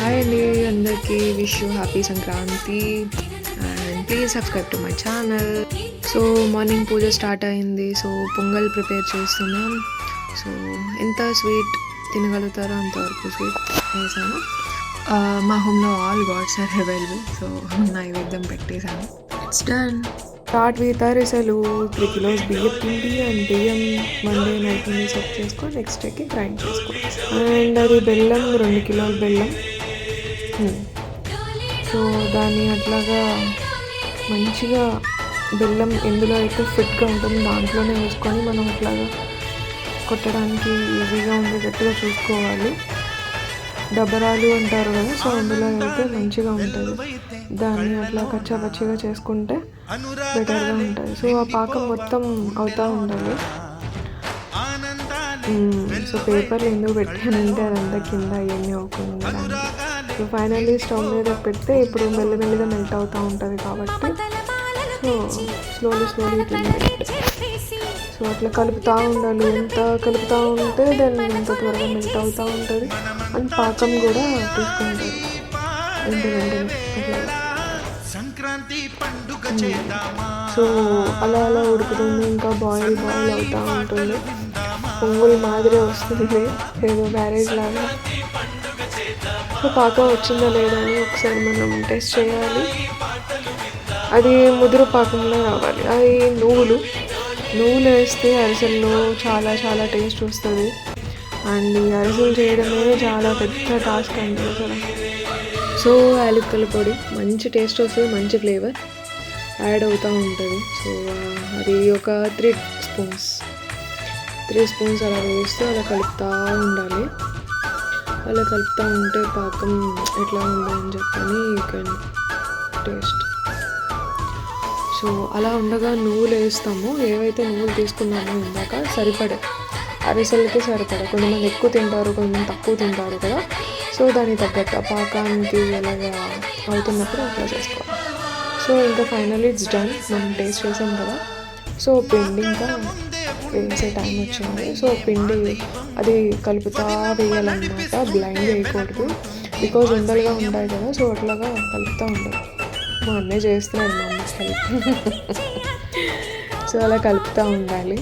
Hi అండి అందరికీ, wish you happy Sankranti and please subscribe to my channel. So morning puja start అయింది. So Pongal prepare చేస్తున్నాం. So ఎంత sweet తినగలుగుతారో అంతవరకు స్వీట్ వేసాను. మా హోమ్లో all gods are available. So నైవేద్యం పెట్టేశాను. It's done. స్టార్ట్ విత్ అరిసెలు 3 kilos బియ్యం పిండి అండ్ బియ్యం మండే నైట్ సెట్ చేసుకొని నెక్స్ట్ డేకి గ్రైండ్ చేసుకోవచ్చు. అండ్ అది బెల్లం 2 kilos బెల్లం. సో దాన్ని అట్లాగా మంచిగా బెల్లం ఎందులో అయితే ఫిట్గా ఉంటుందో దాంట్లోనే వేసుకొని మనం అట్లాగా కొట్టడానికి ఈజీగా ఉండేటట్టుగా చూసుకోవాలి. డబరాలు అంటారు కదా, సో అందులో అయితే మంచిగా ఉంటుంది. దాన్ని అట్లా కచ్చాపచ్చిగా చేసుకుంటే బెటర్గా ఉంటుంది. సో ఆ పాకం మొత్తం అవుతూ ఉండాలి. సో పేపర్లు ఎందుకు పెట్టానంటే అదంతా కింద అవన్నీ అవ్వకుండా. సో ఫైనల్లీ స్టవ్ మీద పెడితే ఇప్పుడు మెల్లమెల్లిగా మెల్ట్ అవుతూ ఉంటుంది కాబట్టి సో స్లోలీ సో అట్లా కలుపుతూ ఉండాలి. ఎంత కలుపుతూ ఉంటే దాన్ని ఎంత త్వరగా మెల్ట్ అవుతూ ఉంటుంది అండ్ పాకం కూడా తీసుకుంటుంది వెంటనే అట్లా. సో అలా ఉడుకుతుంది, ఇంకా బాయిల్ అవుతూ ఉంటుంది. పొంగుల్ మాదిరి వస్తుంది, ఏదో బ్యారేజ్ లాగా. సో పాకం వచ్చిందా లేదా అని ఒకసారి మనం టెస్ట్ చేయాలి. అది ముదురు పాకంలో రావాలి. అది నువ్వులు వేస్తే అరిసెల్లో చాలా టేస్ట్ వస్తుంది. అండ్ ఈ అరిసెలు చేయడమే చాలా పెద్ద టాస్క్ అండి అసలు. సో యాలకుల పొడి మంచి టేస్ట్ వస్తుంది, మంచి ఫ్లేవర్ యాడ్ అవుతూ ఉంటుంది. సో అది ఒక 3 స్పూన్స్ అలా వేస్తూ అలా కలుపుతూ ఉండాలి. అలా కలుపుతూ ఉంటే పాకం ఎట్లా ఉందని చెప్పని యూ కెన్ టేస్ట్. సో అలా ఉండగా నువ్వులు వేస్తాము. ఏవైతే నువ్వులు తీసుకున్నామో ఇందాక సరిపడే అరిసెలకి సరిపడే. కొంతమంది ఎక్కువ తింటారు, కొంతమంది తక్కువ తింటారు కదా. సో దానికి తగ్గట్టు ఆ పాకానికి అలాగా అవుతున్నప్పుడు అట్లా చేసుకోవాలి. సో ఇంకా ఫైనల్లీ ఇట్స్ డన్. మనం టేస్ట్ చేసాం కదా. సో పిండి ఇంకా వేసే టైం వచ్చింది. సో పిండి అది కలుపుతా వేయాలన్నమాట, బ్లైండ్ వేయకూడదు. బికాజ్ ఉండలుగా ఉంటాయి కదా. సో అట్లాగా కలుపుతూ ఉండాలి. మా అన్నయ్య చేస్తున్నాడు, మా అమ్మకి హెల్ప్. సో అలా కలుపుతూ ఉండాలి.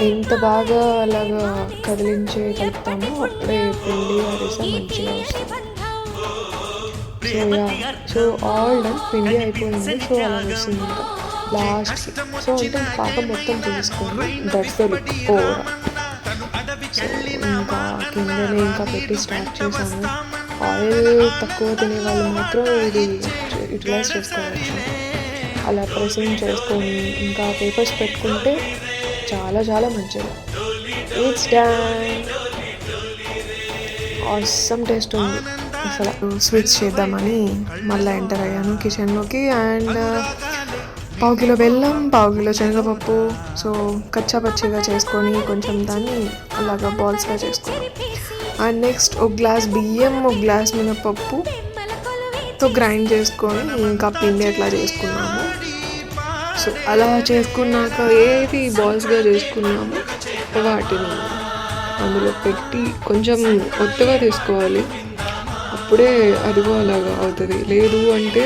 ఎంత బాగా అలాగా కలుపుతామో అప్పుడే పిండి అరిసె మంచిగా వస్తుంది. సో ఆల్ డన్, పిండి అయిపోయింది. సో అలా వస్తుంది ఇంకా లాస్ట్. సో అంటే పాకం మొత్తం తీసుకొని that's the look over. So ఇంకా కిందనే ఇంకా పెట్టి స్టార్ట్ చేశాను. ఆయిల్ తక్కువ తినే వాళ్ళు మాత్రం ఇది యూటిలైజ్ చేసుకోవచ్చు. అలా ప్రెసింగ్ చేసుకొని ఇంకా పేపర్స్ పెట్టుకుంటే చాలా మంచిది. It's done. ఆసమ్ టేస్ట్ ఉంది అసలు. స్వీట్స్ చేద్దామని మళ్ళీ ఎంటర్ అయ్యాను కిచెన్లోకి. అండ్ 1/2 కిలో బెల్లం, 1/2 కిలో శనగపప్పు. సో కచ్చాపచ్చిగా చేసుకొని కొంచెం దాన్ని అలాగా బాల్స్గా చేసుకున్నాం. అండ్ నెక్స్ట్ 1 గ్లాస్ బియ్యం, 1 గ్లాస్ మినపప్పుతో గ్రైండ్ చేసుకొని ఇంకా పిండి ఎట్లా చేసుకున్నాము. సో అలా చేసుకున్నాక ఏది బాల్స్గా చేసుకున్నాము వాటిని అందులో పెట్టి కొంచెం ఒత్తుగా తీసుకోవాలి. అప్పుడే అదిగో అలాగా అవుతుంది. లేదు అంటే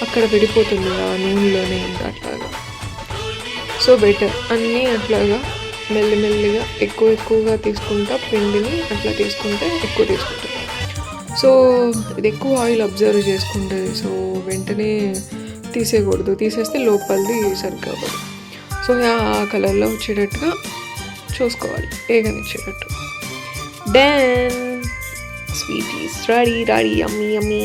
అక్కడ విడిపోతుంది ఆ నూనెలోనే ఇంకా అట్లాగా. సో బెటర్ అన్నీ అట్లాగా మెల్లిమెల్లిగా ఎక్కువగా తీసుకుంటా పిండిని. అట్లా తీసుకుంటే ఎక్కువ తీసుకుంటాం. సో ఇది ఎక్కువ ఆయిల్ అబ్జర్వ్ చేసుకుంటుంది. సో వెంటనే తీసేయకూడదు, తీసేస్తే లోపలిది సరిగ్గా అవ్వదు. సో ఆ కలర్లో వచ్చేటట్టుగా చూసుకోవాలి, ఏగనిచ్చేటట్టు. Then sweet is ready yummy.